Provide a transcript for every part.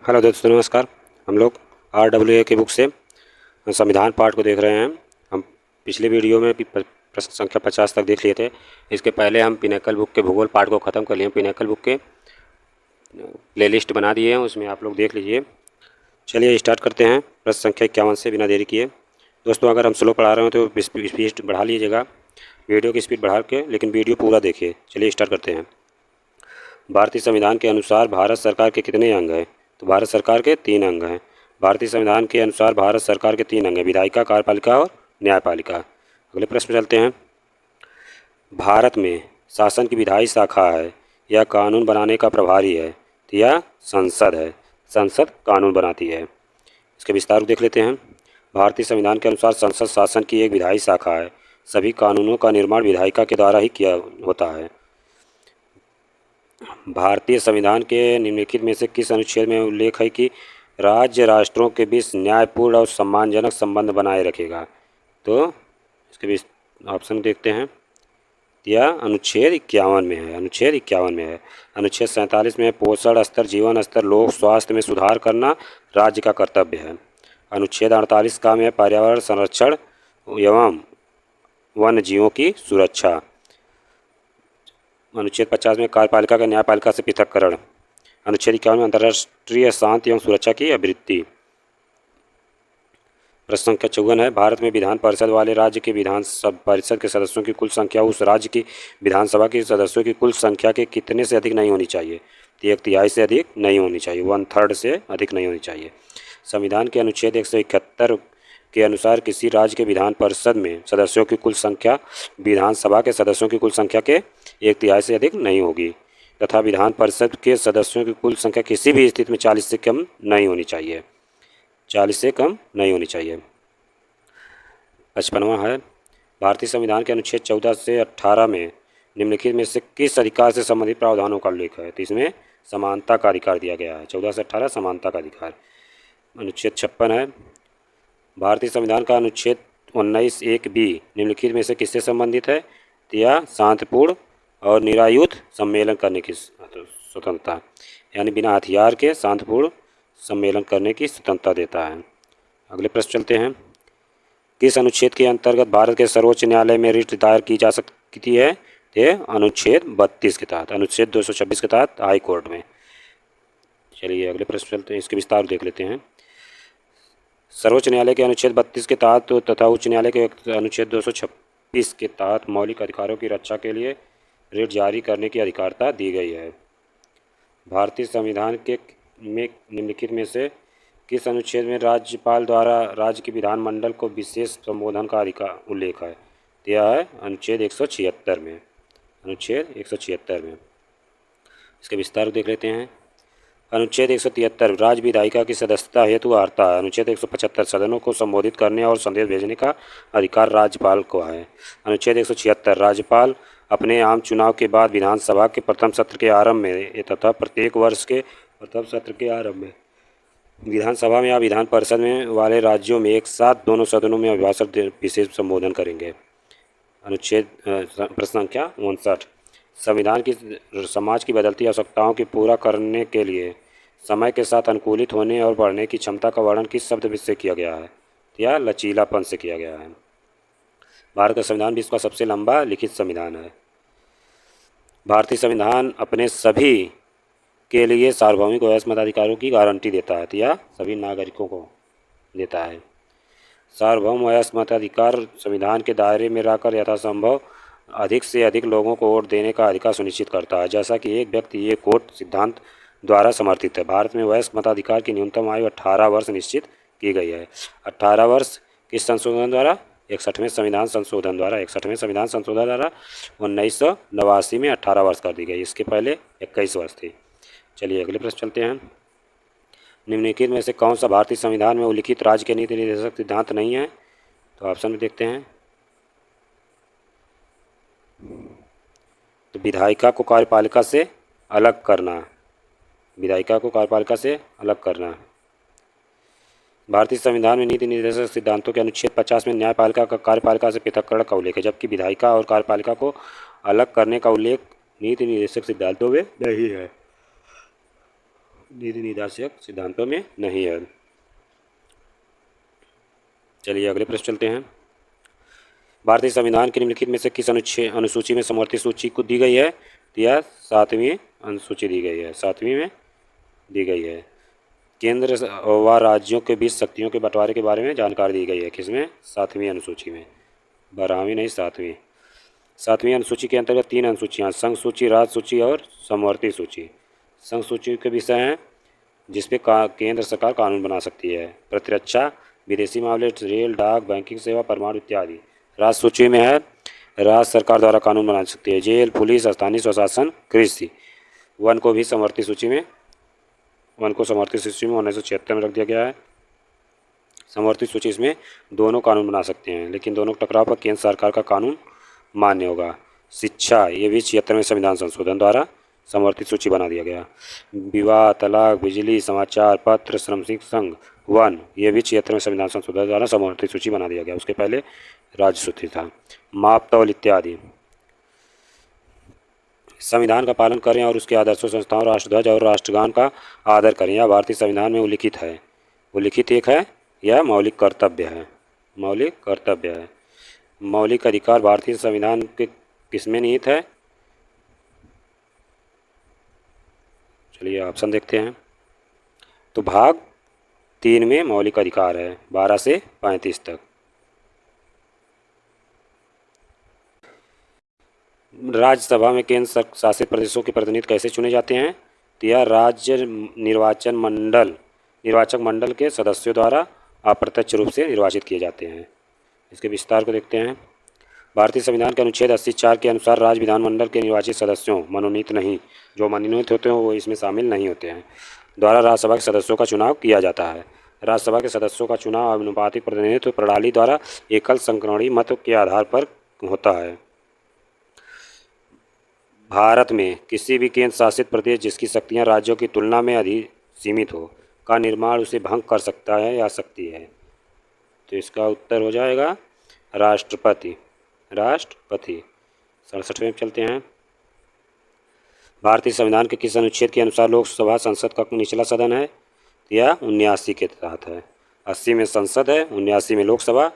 Hello दोस्तों, नमस्कार। हम लोग RWA की बुक से संविधान पाठ को देख रहे हैं। हम पिछले वीडियो में भी प्रश्न संख्या 50 तक देख लिए थे। इसके पहले हम पिनेकल बुक के भूगोल पाठ को ख़त्म कर लिए। पिनेकल बुक के प्लेलिस्ट बना दिए हैं, उसमें आप लोग देख लीजिए। चलिए स्टार्ट करते हैं प्रश्न संख्या 51 से बिना देरी किए। दोस्तों, अगर हम स्लो पढ़ा रहे हो तो स्पीड बढ़ा लीजिएगा, वीडियो की स्पीड बढ़ा के, लेकिन वीडियो पूरा देखिए। चलिए स्टार्ट करते हैं। भारतीय संविधान के अनुसार भारत सरकार के कितने अंग हैं? तो भारत सरकार के 3 अंग हैं। भारतीय संविधान के अनुसार भारत सरकार के 3 अंग हैं: विधायिका, कार्यपालिका और न्यायपालिका। अगले प्रश्न चलते हैं। भारत में शासन की विधायी शाखा है, यह कानून बनाने का प्रभारी है, तो यह संसद है। संसद कानून बनाती है। इसके विस्तार को देख लेते हैं। भारतीय संविधान के अनुसार संसद शासन की एक विधायी शाखा है। सभी कानूनों का निर्माण विधायिका के द्वारा ही किया होता है। भारतीय संविधान के निम्नलिखित में से किस अनुच्छेद में उल्लेख है कि राज्य राष्ट्रों के बीच न्यायपूर्ण और सम्मानजनक संबंध बनाए रखेगा? तो इसके बीच ऑप्शन देखते हैं। यह अनुच्छेद 51 में है। अनुच्छेद 51 में है। अनुच्छेद 47 में पोषण स्तर, जीवन स्तर, लोक स्वास्थ्य में सुधार करना राज्य का कर्तव्य है। अनुच्छेद 48 का में पर्यावरण संरक्षण एवं वन्य जीवों की सुरक्षा। अनुच्छेद 50 में कार्यपालिका का न्यायपालिका से पृथक्करण। अनुच्छेद 51 में अंतर्राष्ट्रीय शांति एवं सुरक्षा की अभिवृद्धि। प्रश्न संख्या 54 है। भारत में विधान परिषद वाले राज्य के विधान परिषद के सदस्यों की कुल संख्या उस राज्य की विधानसभा के सदस्यों की कुल संख्या के कितने से अधिक नहीं होनी चाहिए? तो 1/3 से अधिक नहीं होनी चाहिए, 1/3 से अधिक नहीं होनी चाहिए। संविधान के अनुच्छेद 171 के अनुसार किसी राज्य के विधान परिषद में सदस्यों की कुल संख्या विधानसभा के सदस्यों की कुल संख्या के 1/3 से अधिक नहीं होगी, तथा विधान परिषद के सदस्यों की कुल संख्या किसी भी स्थिति में 40 से कम नहीं होनी चाहिए। 40 से कम नहीं होनी चाहिए। 55वां है। भारतीय संविधान के अनुच्छेद 14 से 18 में निम्नलिखित में से किस अधिकार से संबंधित प्रावधानों का उल्लेख है? तो इसमें समानता का अधिकार दिया गया है। 14 से 18 समानता का अधिकार। अनुच्छेद 56 है। भारतीय संविधान का अनुच्छेद 19(1)(b) निम्नलिखित में से किससे संबंधित है? तो यह शांतिपूर्ण और निरायुध सम्मेलन करने की स्वतंत्रता, यानी बिना हथियार के शांतिपूर्ण सम्मेलन करने की स्वतंत्रता देता है। अगले प्रश्न चलते हैं। किस अनुच्छेद के अंतर्गत भारत के सर्वोच्च न्यायालय में रिट दायर की जा सकती है? ये अनुच्छेद 32 के तहत, अनुच्छेद 226 के तहत हाई कोर्ट में। चलिए अगले प्रश्न चलते हैं, इसके विस्तार देख लेते हैं। सर्वोच्च न्यायालय के अनुच्छेद 32 के तहत तथा उच्च न्यायालय के अनुच्छेद 226 के तहत मौलिक अधिकारों की रक्षा के लिए रिट जारी करने की अधिकारिता दी गई है। भारतीय संविधान के में निम्नलिखित में से किस अनुच्छेद में राज्यपाल द्वारा राज्य के विधानमंडल को विशेष संबोधन का अधिकार उल्लेख है? यह है अनुच्छेद 176 में। अनुच्छेद 176 में। इसके विस्तार देख लेते हैं। अनुच्छेद 173 राज्य विधायिका की सदस्यता हेतु अर्हता है। अनुच्छेद 175 सदनों को संबोधित करने और संदेश भेजने का अधिकार राज्यपाल को है। अनुच्छेद 176 राज्यपाल अपने आम चुनाव के बाद विधानसभा के प्रथम सत्र के आरंभ में तथा प्रत्येक वर्ष के प्रथम सत्र के आरंभ में विधानसभा में या विधान परिषद में वाले राज्यों में एक साथ दोनों सदनों में अभिभाषण विशेष संबोधन करेंगे। अनुच्छेद प्रश्न संख्या 59 संविधान की समाज की बदलती आवश्यकताओं की पूरा करने के लिए समय के साथ अनुकूलित होने और बढ़ने की क्षमता का वर्णन किस शब्द से किया गया है? या लचीलापन से किया गया है। भारत का संविधान विश्व का सबसे लंबा लिखित संविधान है। भारतीय संविधान अपने सभी के लिए सार्वभौमिक व मताधिकारों की गारंटी देता है, या सभी नागरिकों को देता है। सार्वभौम व मताधिकार संविधान के दायरे में रहकर यथासंभव अधिक से अधिक लोगों को वोट देने का अधिकार सुनिश्चित करता है, जैसा कि एक व्यक्ति एक वोट सिद्धांत द्वारा समर्थित है। भारत में वयस्क मताधिकार की न्यूनतम आयु 18 वर्ष निश्चित की गई है। 18 वर्ष किस संशोधन द्वारा? 61वें संविधान संशोधन द्वारा। 61वें संविधान संशोधन द्वारा 1989 में 18 वर्ष कर दी गई। इसके पहले 21 वर्ष थी। चलिए अगले प्रश्न चलते हैं। निम्नलिखित में से कौन सा भारतीय संविधान में उल्लिखित राज्य के नीति निर्देशक सिद्धांत नहीं है? तो ऑप्शन में देखते हैं। तो विधायिका को कार्यपालिका से अलग करना, विधायिका को कार्यपालिका से अलग करना। भारतीय संविधान में नीति निर्देशक सिद्धांतों के अनुच्छेद 50 में न्यायपालिका का कार्यपालिका से पृथक्करण का उल्लेख है, जबकि विधायिका और कार्यपालिका को अलग करने का उल्लेख नीति निर्देशक सिद्धांतों में नहीं है। नीति निर्देशक सिद्धांतों में नहीं है। चलिए अगले प्रश्न चलते हैं। भारतीय संविधान के निम्नलिखित में से किस अनुसूची में समवर्ती सूची को दी गई है? यह 7वीं अनुसूची दी गई है, 7वीं में दी गई है। केंद्र व राज्यों के बीच शक्तियों के बंटवारे के बारे में जानकारी दी गई है, किसमें? 7वीं अनुसूची में, 12वीं नहीं 7वीं। 7वीं अनुसूची के अंतर्गत 3 अनुसूचियाँ, संघ सूची, राज्य सूची और समवर्ती सूची। संघ सूची के विषय हैं जिस पे केंद्र सरकार कानून बना सकती है: प्रतिरक्षा, विदेशी मामले, रेल, डाक, बैंकिंग सेवा, परमाणु इत्यादि। राज्य सूची में है राज्य सरकार द्वारा कानून बना सकती है: जेल, पुलिस, स्थानीय स्वशासन, कृषि। वन को भी समवर्ती सूची में, वन को समवर्ती सूची में 1976 में रख दिया गया है। समवर्ती सूची इसमें दोनों कानून बना सकते हैं, लेकिन दोनों टकराव पर केंद्र सरकार का कानून मान्य होगा। शिक्षा, ये भी 76वें संविधान संशोधन द्वारा समवर्ती सूची बना दिया गया। विवाह, तलाक, बिजली, समाचार पत्र, श्रमिक संघ, वन, ये भी 76वें संविधान संशोधन द्वारा समवर्ती सूची बना दिया गया। उसके पहले राज्य सूची था। माप तौल इत्यादि। संविधान का पालन करें और उसके आदर्शों, संस्थाओं, राष्ट्रध्वज और राष्ट्रगान का आदर करें, यह भारतीय संविधान में उल्लिखित है। उल्लिखित एक है, यह मौलिक कर्तव्य है। मौलिक कर्तव्य है। मौलिक अधिकार भारतीय संविधान के किसमें निहित है? चलिए ऑप्शन देखते हैं। तो भाग 3 में मौलिक अधिकार है, 12 से 35 तक। राज्यसभा में केंद्र शासित प्रदेशों के प्रतिनिधि कैसे चुने जाते हैं? तो यह राज्य निर्वाचक मंडल के सदस्यों द्वारा अप्रत्यक्ष रूप से निर्वाचित किए जाते हैं। इसके विस्तार को देखते हैं। भारतीय संविधान के अनुच्छेद 84 के अनुसार राज्य विधानमंडल के निर्वाचित सदस्यों, मनोनीत नहीं, जो मनोनीत होते हैं वो इसमें शामिल नहीं होते हैं, द्वारा राज्यसभा के सदस्यों का चुनाव किया जाता है। राज्यसभा के सदस्यों का चुनाव अनुपातिक प्रतिनिधित्व प्रणाली द्वारा एकल संक्रमणी मत के आधार पर होता है। भारत में किसी भी केंद्र शासित प्रदेश जिसकी शक्तियाँ राज्यों की तुलना में अधिक सीमित हो का निर्माण उसे भंग कर सकता है या सकती है। तो इसका उत्तर हो जाएगा राष्ट्रपति। राष्ट्रपति। 67वें में चलते हैं। भारतीय संविधान के किस अनुच्छेद के अनुसार लोकसभा संसद का निचला सदन है? यह 79 के तहत है। 80 में संसद है, 79 में लोकसभा,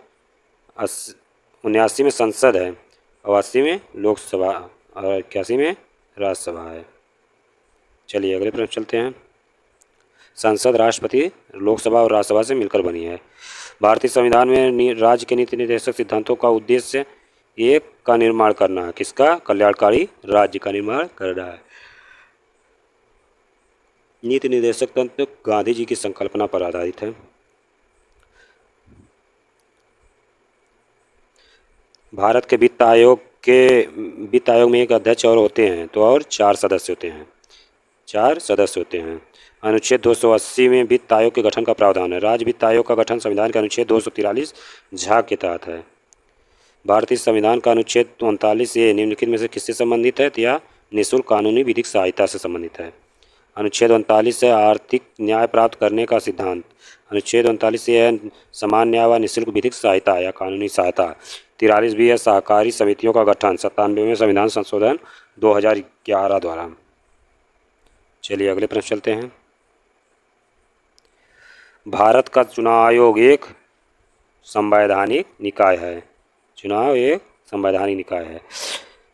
79 में संसद है और 80 में लोकसभा और 81 में राज्यसभा है। चलिए अगले प्रश्न चलते हैं। संसद, राष्ट्रपति, लोकसभा और राज्यसभा से मिलकर बनी है। भारतीय संविधान में राज्य के नीति निर्देशक सिद्धांतों का उद्देश्य एक का निर्माण करना है। किसका? कल्याणकारी राज्य का निर्माण करना है। नीति निर्देशक तंत्र गांधी जी की संकल्पना पर आधारित है। भारत के वित्त आयोग में एक अध्यक्ष और होते हैं, तो और 4 सदस्य होते हैं। 4 सदस्य होते हैं। अनुच्छेद 280 में वित्त आयोग के गठन का प्रावधान है। राज्य वित्त आयोग का गठन संविधान के अनुच्छेद 243 झ के तहत है। भारतीय संविधान का अनुच्छेद 39 ए निम्नलिखित में से किससे संबंधित है? या निःशुल्क कानूनी विधिक सहायता से संबंधित है। अनुच्छेद 39 से आर्थिक न्याय प्राप्त करने का सिद्धांत। अनुच्छेद 39 से है समान न्याय व निःशुल्क विधिक सहायता या कानूनी सहायता। 43 भी है सहकारी समितियों का गठन 97वें संविधान संशोधन 2011 द्वारा। चलिए अगले प्रश्न चलते हैं। भारत का चुनाव आयोग एक संवैधानिक निकाय है। चुनाव एक संवैधानिक निकाय है।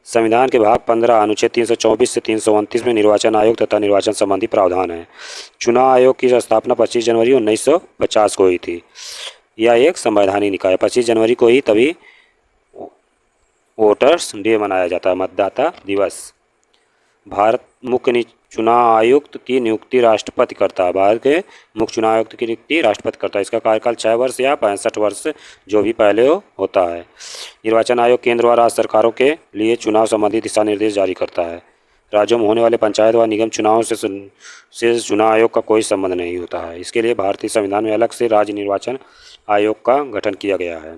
संविधान के भाग 15 अनुच्छेद 324 से 329 में निर्वाचन आयोग तथा निर्वाचन संबंधी प्रावधान है। चुनाव आयोग की स्थापना 25 जनवरी 1950 को हुई थी। यह एक संवैधानिक निकाय है। 25 जनवरी को ही तभी वोटर्स डे मनाया जाता है, मतदाता दिवस। भारत मुख्य चुनाव आयुक्त की नियुक्ति राष्ट्रपति करता है। भारत के मुख्य चुनाव आयुक्त की नियुक्ति राष्ट्रपति करता है। इसका कार्यकाल 6 वर्ष या 65 वर्ष जो भी पहले होता है। निर्वाचन आयोग केंद्र व राज्य सरकारों के लिए चुनाव संबंधी दिशा निर्देश जारी करता है। राज्यों में होने वाले पंचायत व निगम चुनावों से चुनाव आयोग का कोई संबंध नहीं होता है। इसके लिए भारतीय संविधान में अलग से राज्य निर्वाचन आयोग का गठन किया गया है।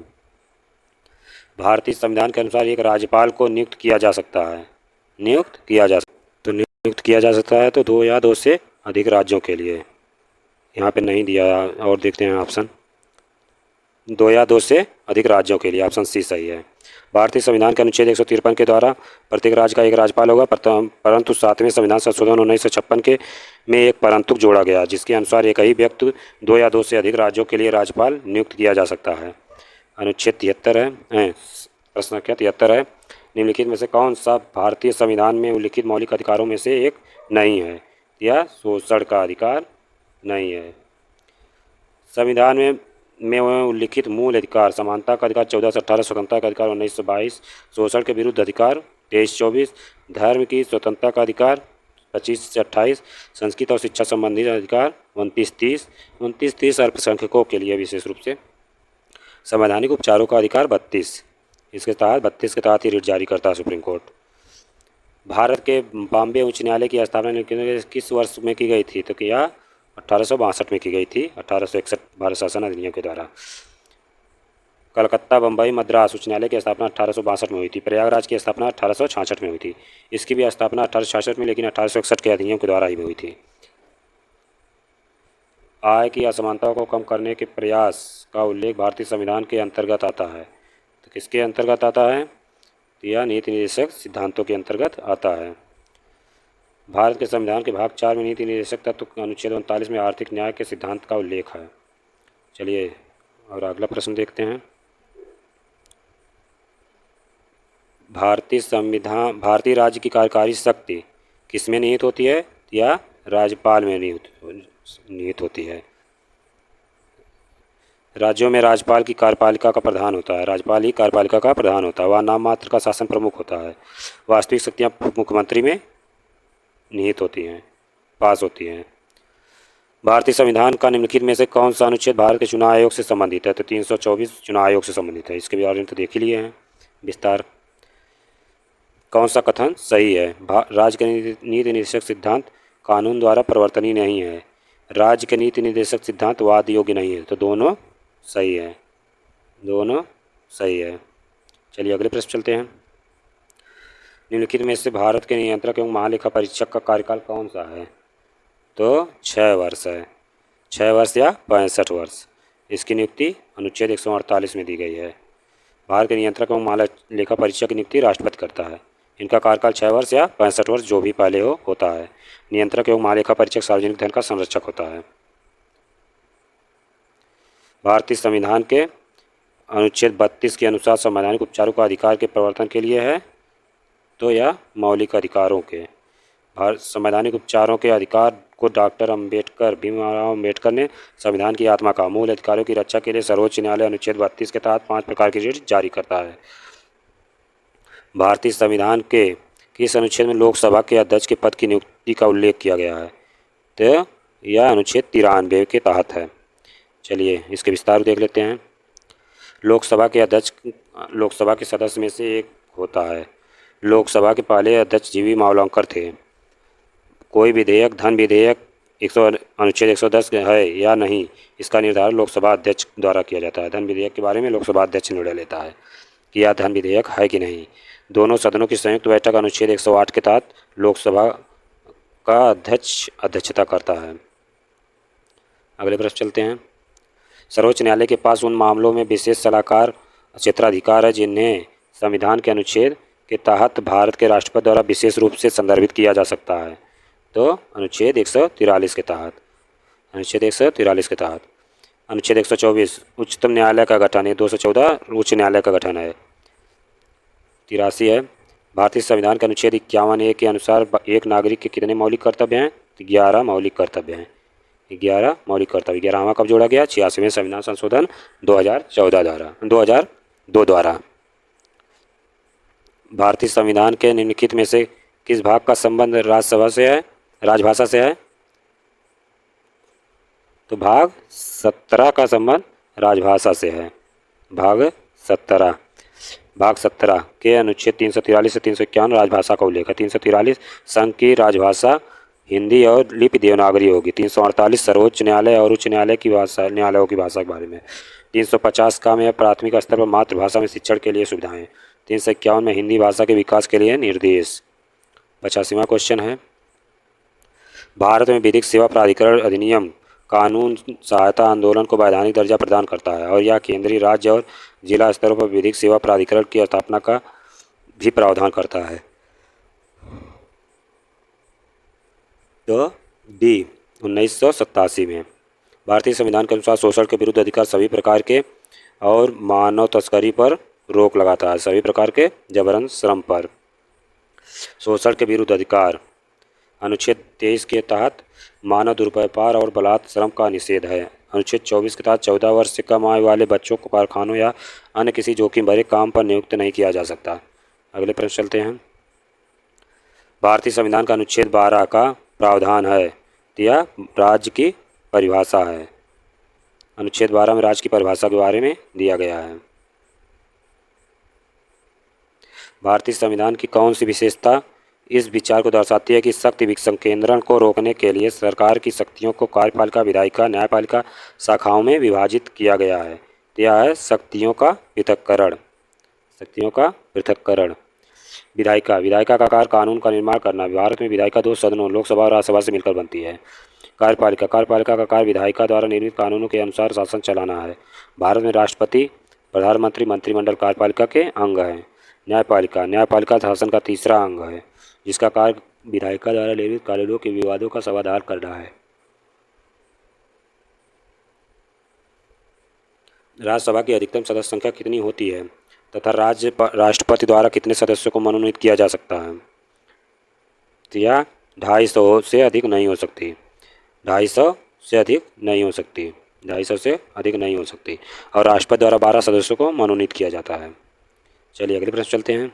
भारतीय संविधान के अनुसार एक राज्यपाल को नियुक्त किया जा सकता है। नियुक्त किया जा सकता है तो 2 या 2 से अधिक राज्यों के लिए। यहाँ पे नहीं दिया और देखते हैं ऑप्शन। 2 या 2 से अधिक राज्यों के लिए ऑप्शन सी सही है। भारतीय संविधान के अनुच्छेद 153 के द्वारा प्रत्येक राज्य का एक राज्यपाल होगा, परंतु 7वें संविधान संशोधन 1956 के में एक परंतु जोड़ा गया, जिसके अनुसार एक ही व्यक्ति 2 या 2 से अधिक राज्यों के लिए राज्यपाल नियुक्त किया जा सकता है। अनुच्छेद 73 है, प्रश्न संख्या 73 है, निम्नलिखित में से कौन सा भारतीय संविधान में उल्लिखित मौलिक अधिकारों में से एक नहीं है? या शोषण का अधिकार नहीं है। संविधान में उल्लिखित मूल अधिकार: समानता का अधिकार 14 से 18, स्वतंत्रता का अधिकार 19 से 22, शोषण के विरुद्ध अधिकार 23-24, धर्म की स्वतंत्रता का अधिकार 25 से 28, संस्कृत और शिक्षा संबंधी अधिकार 29-30, 29-30 अल्पसंख्यकों के लिए विशेष रूप से, संवैधानिक उपचारों का अधिकार 32। इसके तहत 32 के तहत ही रिट जारी करता है सुप्रीम कोर्ट। भारत के बॉम्बे उच्च न्यायालय की स्थापना किस वर्ष में की गई थी? तो क्या 1862 में की गई थी, 1861 भारत शासन अधिनियम के द्वारा। कलकत्ता, बम्बई, मद्रास उच्च न्यायालय की स्थापना 1862 में हुई थी। प्रयागराज की स्थापना 1866 में हुई थी। इसकी भी स्थापना 1866 में, लेकिन 1861 के अधिनियम के द्वारा ही हुई थी। आय की असमानताओं को कम करने के प्रयास का उल्लेख भारतीय संविधान के अंतर्गत आता है। तो किसके अंतर्गत आता है? यह नीति निर्देशक सिद्धांतों के अंतर्गत आता है। भारत के संविधान के भाग 4 में नीति निर्देशक तत्व अनुच्छेद 39 में आर्थिक न्याय के सिद्धांत का उल्लेख है। चलिए और अगला प्रश्न देखते हैं। भारतीय राज्य की कार्यकारी शक्ति किसमें निहित होती है? या राज्यपाल में निहित होती है। राज्यों में राज्यपाल की कार्यपालिका का प्रधान होता है। राज्यपाल ही कार्यपालिका का प्रधान होता है। वह नाम मात्र का शासन प्रमुख होता है। वास्तविक शक्तियाँ मुख्यमंत्री में निहित होती हैं, पास होती हैं। भारतीय संविधान का निम्नलिखित में से कौन सा अनुच्छेद भारत के चुनाव आयोग से संबंधित है? तो 324 चुनाव आयोग से संबंधित है। इसके बारे में तो देख ही लिए हैं विस्तार। कौन सा कथन सही है? राज्य के नीति निर्देशक सिद्धांत कानून द्वारा परिवर्तनीय नहीं है। राज्य के नीति निर्देशक सिद्धांत वाद योग्य नहीं है। तो दोनों सही है, दोनों सही है। चलिए अगले प्रश्न चलते हैं। निम्नलिखित में से भारत के नियंत्रक एवं महालेखा परीक्षक का कार्यकाल कौन सा है? तो 6 वर्ष है, 6 वर्ष या 65 वर्ष। इसकी नियुक्ति अनुच्छेद 148 में दी गई है। भारत के नियंत्रक एवं महालेखा परीक्षक की नियुक्ति राष्ट्रपति करता है। इनका कार्यकाल 6 वर्ष या 65 वर्ष जो भी पहले हो होता है। नियंत्रक एवं महालेखा परीक्षक सार्वजनिक धन का संरक्षक होता है। भारतीय संविधान के अनुच्छेद 32 के अनुसार संवैधानिक उपचारों का अधिकार के प्रवर्तन के लिए है। तो यह मौलिक अधिकारों के संवैधानिक उपचारों के अधिकार को डॉक्टर भीमराव अम्बेडकर ने संविधान की आत्मा का मूल अधिकारों की रक्षा के लिए सर्वोच्च न्यायालय अनुच्छेद 32 के तहत 5 प्रकार की रिट जारी करता है। भारतीय संविधान के किस अनुच्छेद में लोकसभा के अध्यक्ष के पद की नियुक्ति का उल्लेख किया गया है? तो यह अनुच्छेद 93 के तहत है। चलिए इसके विस्तार देख लेते हैं। लोकसभा के अध्यक्ष लोकसभा के सदस्य में से एक होता है। लोकसभा के पहले अध्यक्ष जीवी मावलंकर थे। कोई विधेयक धन विधेयक अनुच्छेद 110 है या नहीं, इसका निर्धारण लोकसभा अध्यक्ष द्वारा किया जाता है। धन विधेयक के बारे में लोकसभा अध्यक्ष निर्णय लेता है कि यह धन विधेयक है कि नहीं। दोनों सदनों की संयुक्त बैठक अनुच्छेद 108 के तहत लोकसभा का अध्यक्ष अध्यक्षता करता है। अगले प्रश्न चलते हैं। सर्वोच्च न्यायालय के पास उन मामलों में विशेष सलाहकार क्षेत्राधिकार है जिन्हें संविधान के अनुच्छेद के तहत भारत के राष्ट्रपति द्वारा विशेष रूप से संदर्भित किया जा सकता है। तो अनुच्छेद 143 के तहत, अनुच्छेद 143 के तहत। अनुच्छेद 124 उच्चतम न्यायालय का गठन है। 214 उच्च न्यायालय का गठन है। 83 है। भारतीय संविधान के अनुच्छेद 51A के अनुसार एक नागरिक के कितने मौलिक कर्तव्य हैं? 11 मौलिक कर्तव्य हैं। 11 मौलिक कर्तव्य। 11वां कब जोड़ा गया? 86वें संविधान संशोधन 2002 द्वारा। भारतीय संविधान के निम्नलिखित में से किस भाग का संबंध राजभाषा से है? तो भाग 17 का संबंध राजभाषा से है। भाग 17 के अनुच्छेद 343 से 351 राजभाषा का उल्लेख है। 343 संघ की राजभाषा हिंदी और लिपि देवनागरी होगी। 348 सर्वोच्च न्यायालय और उच्च न्यायालय की भाषा, न्यायालयों की भाषा के बारे में। 350 का में प्राथमिक स्तर पर मातृभाषा में शिक्षण के लिए सुविधाएं। 351 में हिंदी भाषा के विकास के लिए निर्देश। 85वां क्वेश्चन है। भारत में विधिक सेवा प्राधिकरण अधिनियम कानून सहायता आंदोलन को वैधानिक दर्जा प्रदान करता है और यह केंद्रीय, राज्य और जिला स्तरों पर विधिक सेवा प्राधिकरण की स्थापना का भी प्रावधान करता है। तो डी 1987 में भारतीय संविधान के अनुसार शोषण के विरुद्ध अधिकार सभी प्रकार के और मानव तस्करी पर रोक लगाता है। सभी प्रकार के जबरन श्रम पर शोषण के विरुद्ध अधिकार अनुच्छेद 23 के तहत मानव दुर्व्यापार और बलात् श्रम का निषेध है। अनुच्छेद 24 के तहत 14 वर्ष से कम आयु वाले बच्चों को कारखानों या अन्य किसी जोखिम भरे काम पर नियुक्त नहीं किया जा सकता। अगले प्रश्न चलते हैं। भारतीय संविधान का अनुच्छेद 12 का प्रावधान है या राज्य की परिभाषा है। अनुच्छेद 12 में राज्य की परिभाषा के बारे में दिया गया है। भारतीय संविधान की कौन सी विशेषता इस विचार को दर्शाती है कि शक्ति विकेंद्रीकरण को रोकने के लिए सरकार की शक्तियों को कार्यपालिका, विधायिका, न्यायपालिका शाखाओं में विभाजित किया गया है। यह है शक्तियों का पृथक्करण। शक्तियों का पृथक्करण। विधायिका का कार्य कानून का निर्माण करना। भारत में विधायिका 2 सदनों लोकसभा और राज्यसभा से मिलकर बनती है। कार्यपालिका का कार्य विधायिका द्वारा निर्मित कानूनों के अनुसार शासन चलाना है। भारत में राष्ट्रपति, प्रधानमंत्री, मंत्रिमंडल कार्यपालिका के अंग हैं। न्यायपालिका शासन का तीसरा अंग है, जिसका कार्य विधायिका द्वारा निर्मित कानूनों के विवादों का समाधान करना है। राज्यसभा की अधिकतम सदस्य संख्या कितनी होती है तथा राष्ट्रपति द्वारा कितने सदस्यों को मनोनीत किया जा सकता है? या 250 से अधिक नहीं हो सकती। 250 से अधिक नहीं हो सकती। 250 से अधिक नहीं हो सकती। और राष्ट्रपति द्वारा 12 सदस्यों को मनोनीत किया जाता है। चलिए अगले प्रश्न चलते हैं।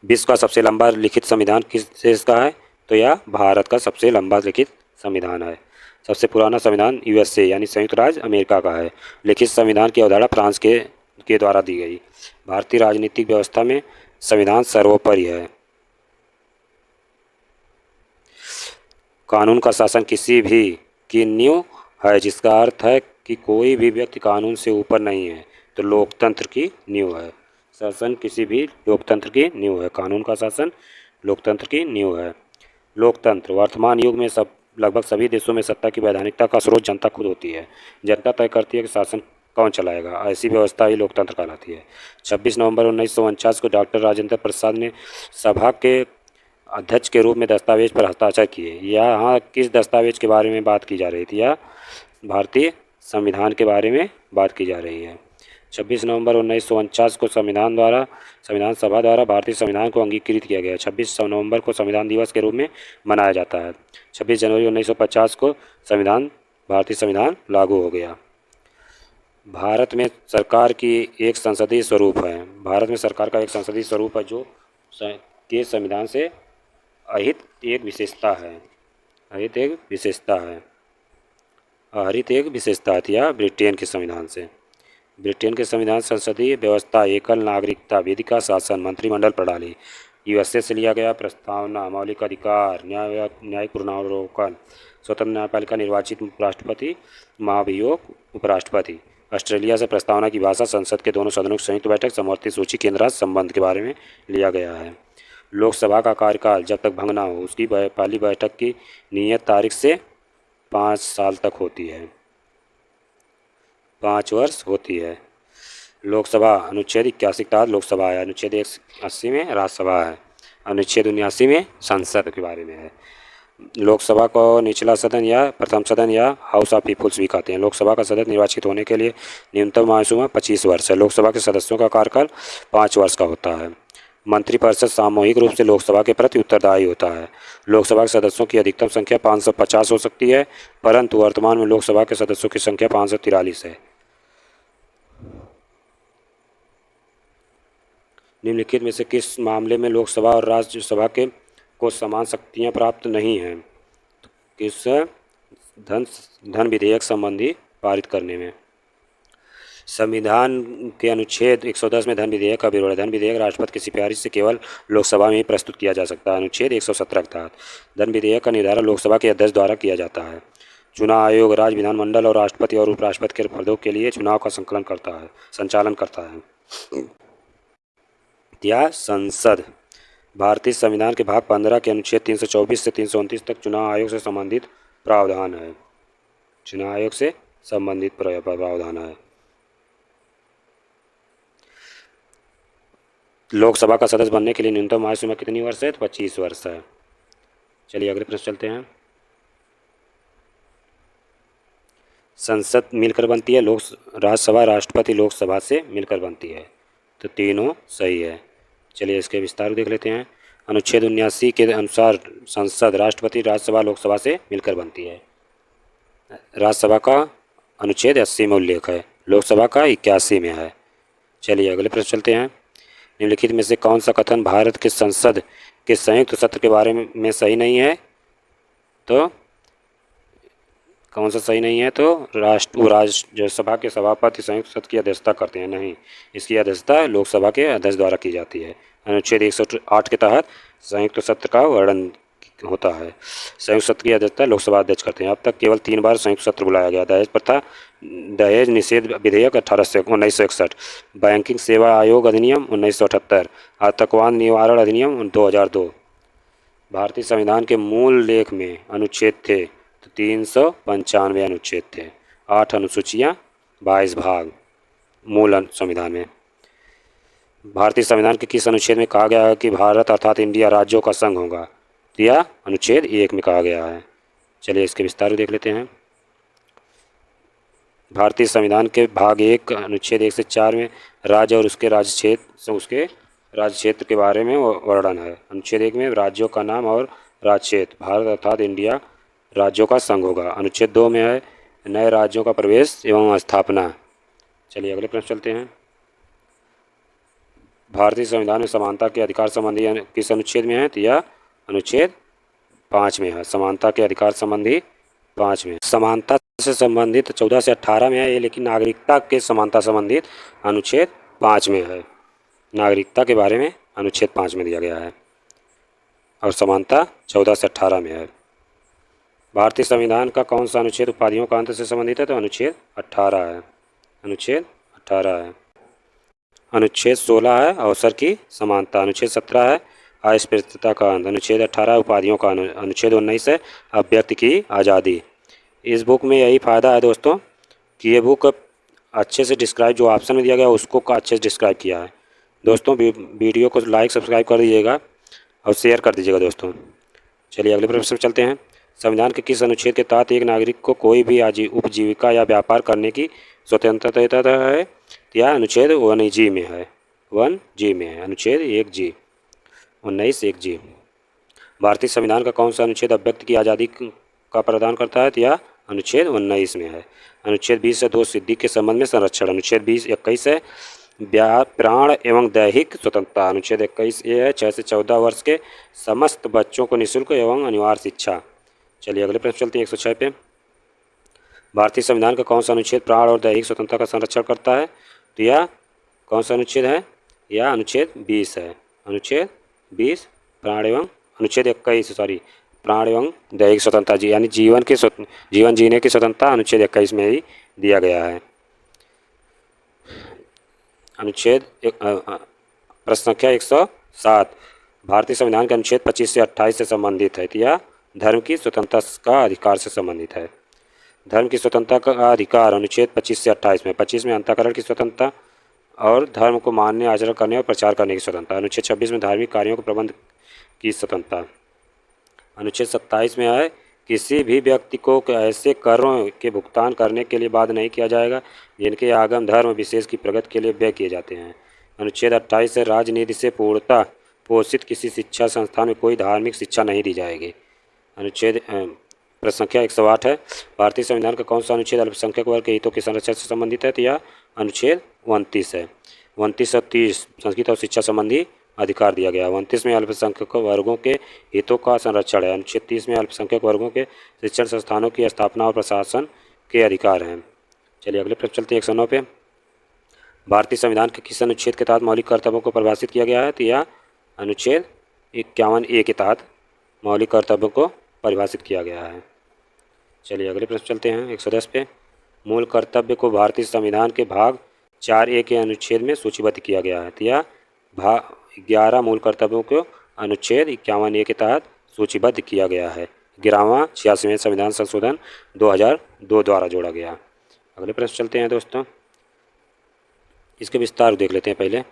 विश्व का सबसे लंबा लिखित संविधान किस देश का है? तो यह भारत का सबसे लंबा लिखित संविधान है। सबसे पुराना संविधान यूएसए यानी संयुक्त राज्य अमेरिका का है। लिखित संविधान की अवधारणा फ्रांस के द्वारा दी गई। भारतीय राजनीतिक व्यवस्था में संविधान सर्वोपरि है। कानून का शासन किसी भी की नींव है, जिसका अर्थ है कि कोई भी व्यक्ति कानून से ऊपर नहीं है। तो लोकतंत्र की नींव है। शासन किसी भी लोकतंत्र की नींव है। कानून का शासन लोकतंत्र की नींव है। लोकतंत्र वर्तमान युग में लगभग सभी देशों में सत्ता की वैधानिकता का स्रोत जनता खुद होती है। जनता तय करती है कि शासन कौन चलाएगा। ऐसी व्यवस्था ही लोकतंत्र कहलाती है। 26 नवंबर 1949 को डॉक्टर राजेंद्र प्रसाद ने सभा के अध्यक्ष के रूप में दस्तावेज पर हस्ताक्षर किए। यहाँ किस दस्तावेज के बारे में बात की जा रही थी? या भारतीय संविधान के बारे में बात की जा रही है। 26 नवंबर 1949 को संविधान सभा द्वारा भारतीय संविधान को अंगीकृत किया गया। 26 नवंबर को संविधान दिवस के रूप में मनाया जाता है। 26 जनवरी 1950 को भारतीय संविधान लागू हो गया। भारत में सरकार की एक संसदीय स्वरूप है। भारत में सरकार का एक संसदीय स्वरूप है जो के संविधान से अहित एक विशेषता है। अहित एक विशेषता थी या ब्रिटेन के संविधान से। ब्रिटेन के संविधान संसदीय व्यवस्था, एकल नागरिकता, विधिका शासन, मंत्रिमंडल प्रणाली। यूएसए से लिया गया प्रस्तावना, मौलिक अधिकार, न्यायिक पुनरावलोकन, स्वतंत्र न्यायपालिका, निर्वाचित राष्ट्रपति, महाभियोग उपराष्ट्रपति। ऑस्ट्रेलिया से प्रस्तावना की भाषा, संसद के दोनों सदनों की संयुक्त बैठक, समवर्ती सूची, केंद्र राज्य संबंध के बारे में लिया गया है। लोकसभा का कार्यकाल जब तक भंग ना हो उसकी पहली बैठक की नियत तारीख से 5 साल तक होती है। 5 वर्ष होती है। लोकसभा अनुच्छेद 81 के तहत लोकसभा है। अनुच्छेद 180 में राज्यसभा है। अनुच्छेद 79 में संसद के बारे में है। लोकसभा को निचला सदन या प्रथम सदन या हाउस ऑफ पीपुल्स भी कहते हैं। लोकसभा का सदस्य निर्वाचित होने के लिए न्यूनतम आयु सीमा 25 वर्ष है। लोकसभा के सदस्यों का कार्यकाल 5 वर्ष का होता है। मंत्रिपरिषद सामूहिक रूप से लोकसभा के प्रति उत्तरदायी होता है। लोकसभा के सदस्यों की अधिकतम संख्या 550 हो सकती है, परंतु वर्तमान में लोकसभा के सदस्यों की संख्या 543 है। निम्नलिखित में से किस मामले में लोकसभा और राज्यसभा को समान शक्तियां प्राप्त नहीं हैं? किस धन विधेयक संबंधी पारित करने में। संविधान के अनुच्छेद 110 में धन विधेयक का विवरण। धन विधेयक राष्ट्रपति की सिफारिश से केवल लोकसभा में ही प्रस्तुत किया जा सकता है। अनुच्छेद 117 के तहत धन विधेयक का निर्धारण लोकसभा के अध्यक्ष द्वारा किया जाता है। चुनाव आयोग राज्य विधानमंडल और राष्ट्रपति और उपराष्ट्रपति के पदों के लिए चुनाव का संचालन करता है। या संसद। भारतीय संविधान के भाग 15 के अनुच्छेद 324 से 329 तक चुनाव आयोग से संबंधित प्रावधान है। चुनाव आयोग से संबंधित प्रावधान है। लोकसभा का सदस्य बनने के लिए न्यूनतम आयु सीमा कितनी वर्ष है? तो 25 वर्ष है। चलिए अगले प्रश्न चलते हैं। संसद मिलकर बनती है, राज्यसभा राष्ट्रपति लोकसभा से मिलकर बनती है, तो तीनों सही है। चलिए इसके विस्तार देख लेते हैं। अनुच्छेद 79 के अनुसार संसद राष्ट्रपति राज्यसभा लोकसभा से मिलकर बनती है। राज्यसभा का अनुच्छेद 80 में उल्लेख है, लोकसभा का 81 में है। चलिए अगले प्रश्न चलते हैं। निम्नलिखित में से कौन सा कथन भारत के संसद के संयुक्त सत्र के बारे में सही नहीं है? तो कौन सा सही नहीं है? तो राज्यसभा के सभापति संयुक्त सत्र की अध्यक्षता करते हैं, नहीं, इसकी अध्यक्षता लोकसभा के अध्यक्ष द्वारा की जाती है। अनुच्छेद 108 के तहत संयुक्त सत्र का वर्णन होता है। संयुक्त सत्र की अध्यक्षता लोकसभा अध्यक्ष करते हैं। अब तक केवल 3 बार संयुक्त सत्र बुलाया गया। दहेज प्रथा, दहेज निषेध विधेयक 1961, बैंकिंग सेवा आयोग अधिनियम 1978, आतंकवाद निवारण अधिनियम 2002। भारतीय संविधान के मूल लेख में अनुच्छेद थे तो 395 अनुच्छेद थे, 8 अनुसूचियाँ, 22 भाग मूल संविधान में। भारतीय संविधान के किस अनुच्छेद में कहा गया है कि भारत अर्थात इंडिया राज्यों का संघ होगा? या अनुच्छेद 1 में कहा गया है। चलिए इसके विस्तार देख लेते हैं। भारतीय संविधान के भाग 1 अनुच्छेद 1 से 4 में राज्य और उसके राज्य क्षेत्र के बारे में वर्णन है। अनुच्छेद 1 में राज्यों का नाम और राज्य क्षेत्र, भारत अर्थात इंडिया राज्यों का संघ होगा। अनुच्छेद 2 में है नए राज्यों का प्रवेश एवं स्थापना। चलिए अगले प्रश्न चलते हैं। भारतीय संविधान में समानता के अधिकार संबंधी किस अनुच्छेद में है? तो यह अनुच्छेद 5 में है। समानता के अधिकार संबंधी 5 में। समानता से संबंधित 14 से 18 में है ये, लेकिन नागरिकता के समानता संबंधित अनुच्छेद 5 में है। नागरिकता के बारे में अनुच्छेद 5 में दिया गया है और समानता 14 से 18 में है। भारतीय संविधान का कौन सा अनुच्छेद उपाधियों का अंत से संबंधित है? तो अनुच्छेद 18 है। अनुच्छेद 18 है। अनुच्छेद 16 है अवसर की समानता। अनुच्छेद 17 है अस्पृश्यता का अंत। अनुच्छेद 18 उपाधियों का। अनुच्छेद 19 है अभिव्यक्ति की आज़ादी। इस बुक में यही फ़ायदा है दोस्तों कि ये बुक अच्छे से डिस्क्राइब, जो ऑप्शन में दिया गया उसको अच्छे से डिस्क्राइब किया है। दोस्तों वीडियो को लाइक सब्सक्राइब कर दीजिएगा और शेयर कर दीजिएगा दोस्तों। चलिए अगले प्रश्न पर चलते हैं। संविधान के किस अनुच्छेद के तहत एक नागरिक को कोई भी उपजीविका या व्यापार करने की स्वतंत्रता देता है? यह अनुच्छेद 1G में है। 1G में है। अनुच्छेद 1G 19(1)G। भारतीय संविधान का कौन सा अनुच्छेद अभिव्यक्ति की आज़ादी का प्रदान करता है? तो यह अनुच्छेद 19 में है। अनुच्छेद 20 से 2 सिद्धि के संबंध में संरक्षण। अनुच्छेद 21 है प्राण एवं दैहिक स्वतंत्रता। अनुच्छेद 21A है 6 से 14 वर्ष के समस्त बच्चों को निःशुल्क एवं अनिवार्य शिक्षा। चलिए अगले प्रश्न चलते हैं 106 पे। भारतीय संविधान का कौन सा अनुच्छेद प्राण और दैहिक स्वतंत्रता का संरक्षण करता है? तो यह कौन सा अनुच्छेद है? यह अनुच्छेद 20 है। अनुच्छेद 20 प्राण एवं अनुच्छेद 21 प्राण एवं दैहिक स्वतंत्रता यानी जीवन जीने की स्वतंत्रता अनुच्छेद 21 में ही दिया गया है। अनुच्छेद प्रश्न संख्या 107 भारतीय संविधान के अनुच्छेद 25 से 28 से संबंधित है। यह धर्म की स्वतंत्रता का अधिकार से संबंधित है। धर्म की स्वतंत्रता का अधिकार अनुच्छेद 25 से 28 में। 25 में अंतःकरण की स्वतंत्रता और धर्म को मानने, आचरण करने और प्रचार करने की स्वतंत्रता। अनुच्छेद 26 में धार्मिक कार्यों को प्रबंध की स्वतंत्रता। अनुच्छेद 27 में है किसी भी व्यक्ति को ऐसे करों के भुगतान करने के लिए बाध्य नहीं किया जाएगा जिनके आगम धर्म विशेष की प्रगति के लिए व्यय किए जाते हैं। अनुच्छेद 28 से राजनीति से पूर्णतः पोषित किसी शिक्षा संस्थान में कोई धार्मिक शिक्षा नहीं दी जाएगी। अनुच्छेद प्रश्न संख्या 108 है भारतीय संविधान का कौन सा अनुच्छेद अल्पसंख्यक वर्ग के हितों के संरक्षण से संबंधित है? तो यह अनुच्छेद 29 है। 29 और 30 संस्कृत और शिक्षा संबंधी अधिकार दिया गया है। 29 में अल्पसंख्यक वर्गों के हितों का संरक्षण है। अनुच्छेद 30 में अल्पसंख्यक वर्गों के शिक्षण संस्थानों की स्थापना और प्रशासन के अधिकार हैं। चलिए अगले प्रश्न चलते हैं 109 पे। भारतीय संविधान के किस अनुच्छेद के तहत मौलिक कर्तव्यों को परिभाषित किया गया है? तो यह अनुच्छेद 51A के तहत मौलिक कर्तव्यों को परिभाषित किया गया है। चलिए अगले प्रश्न चलते हैं 110 पे। मूल कर्तव्य को भारतीय संविधान के भाग 4A के अनुच्छेद में सूचीबद्ध किया गया है। तो यह भाग 11 मूल कर्तव्यों को अनुच्छेद 51A के तहत सूचीबद्ध किया गया है। 11वां 86वें संविधान संशोधन 2002 द्वारा जोड़ा गया। अगले प्रश्न चलते हैं दोस्तों, इसके विस्तार देख लेते हैं पहले।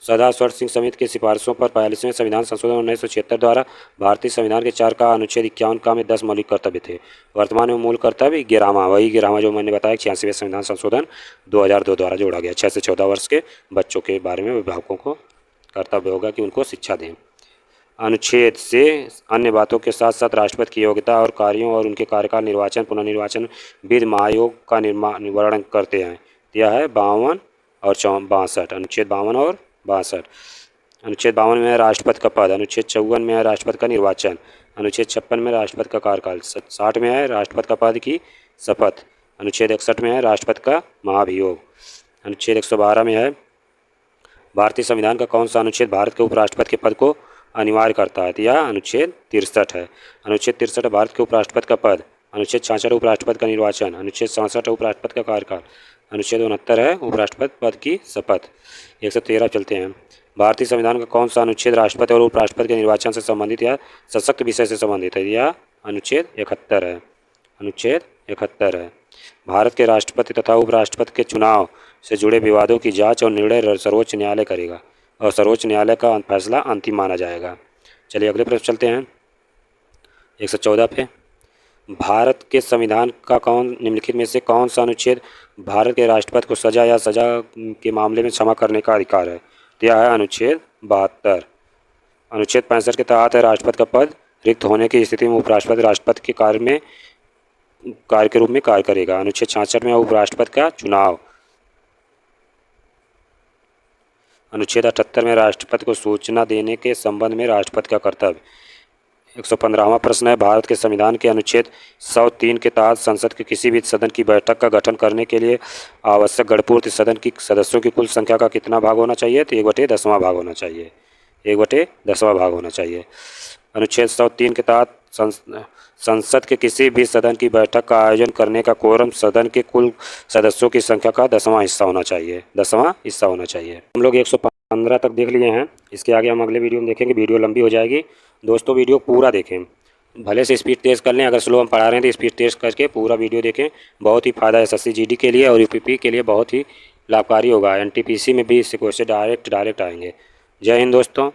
सरदार स्वर्ण सिंह समिति की सिफारिशों पर 42वें संविधान संशोधन 1976 द्वारा भारतीय संविधान के 4 का अनुच्छेद 51 का में 10 मौलिक कर्तव्य थे। वर्तमान में मूल कर्तव्य 11वां, वही 11वां जो मैंने बताया 86वें संविधान संशोधन 2002 द्वारा जोड़ा गया। 6 से 14 वर्ष के बच्चों के बारे में अभिभावकों को कर्तव्य होगा कि उनको शिक्षा दें। अनुच्छेद से अन्य बातों के साथ साथ राष्ट्रपति की योग्यता और कार्यों और उनके कार्यकाल, निर्वाचन, पुनर्निर्वाचन, विधि महायोग का वर्णन करते हैं। यह है 52 और 62। अनुच्छेद 52 और 62। अनुच्छेद 52 में है राष्ट्रपति का पद। अनुच्छेद 54 में है राष्ट्रपति का निर्वाचन। अनुच्छेद 56 में राष्ट्रपति का कार्यकाल। 60 में है राष्ट्रपति का पद की शपथ। अनुच्छेद 61 में है राष्ट्रपति का महाभियोग। अनुच्छेद 112 में है भारतीय संविधान का कौन सा अनुच्छेद भारत के उपराष्ट्रपति के पद को अनिवार्य करता है? यह अनुच्छेद 63 है। अनुच्छेद 63 भारत के उपराष्ट्रपति का पद। अनुच्छेद 66 उपराष्ट्रपति का निर्वाचन। अनुच्छेद 67 उपराष्ट्रपति का कार्यकाल। अनुच्छेद 69 है उपराष्ट्रपति पद की शपथ। 113 चलते हैं। भारतीय संविधान का कौन सा अनुच्छेद राष्ट्रपति और उपराष्ट्रपति के निर्वाचन से संबंधित या सशक्त विषय से संबंधित है? यह अनुच्छेद 71 है। अनुच्छेद 71 है। भारत के राष्ट्रपति तथा उपराष्ट्रपति के चुनाव से जुड़े विवादों की जांच और निर्णय सर्वोच्च न्यायालय करेगा और सर्वोच्च न्यायालय का फैसला अंतिम माना जाएगा। चलिए अगले प्रश्न चलते हैं। 114 पे भारत के संविधान का निम्नलिखित में से कौन सा अनुच्छेद भारत के राष्ट्रपति को सजा या सजा के मामले में क्षमा करने का अधिकार है? यह है अनुच्छेद 72। अनुच्छेद 65 के तहत है राष्ट्रपति का पद रिक्त होने की स्थिति में उपराष्ट्रपति राष्ट्रपति के कार्य के रूप में कार्य करेगा। अनुच्छेद 66 में उपराष्ट्रपति का चुनाव। अनुच्छेद 78 में राष्ट्रपति को सूचना देने के संबंध में राष्ट्रपति का कर्तव्य। 115वां प्रश्न है भारत के संविधान के अनुच्छेद 103 के तहत संसद के किसी भी सदन की बैठक का गठन करने के लिए आवश्यक गणपूर्ति सदन की सदस्यों की कुल संख्या का कितना भाग होना चाहिए? तो 1/10वां भाग होना चाहिए। 1/10वां भाग होना चाहिए। अनुच्छेद 103 के तहत संसद के किसी भी सदन की बैठक का आयोजन करने का कोरम सदन के कुल सदस्यों की संख्या का 10वां हिस्सा होना चाहिए। 10वां हिस्सा होना चाहिए। हम लोग 115 तक देख लिए हैं। इसके आगे हम अगले वीडियो में देखेंगे। वीडियो लंबी हो जाएगी। दोस्तों वीडियो पूरा देखें, भले से स्पीड तेज़ कर लें, अगर स्लो हम पढ़ा रहे हैं तो स्पीड तेज़ करके पूरा वीडियो देखें। बहुत ही फ़ायदा है SSC GD के लिए और UPP के लिए बहुत ही लाभकारी होगा। NTPC में भी इससे क्वेश्चन डायरेक्ट आएंगे। जय हिंद दोस्तों।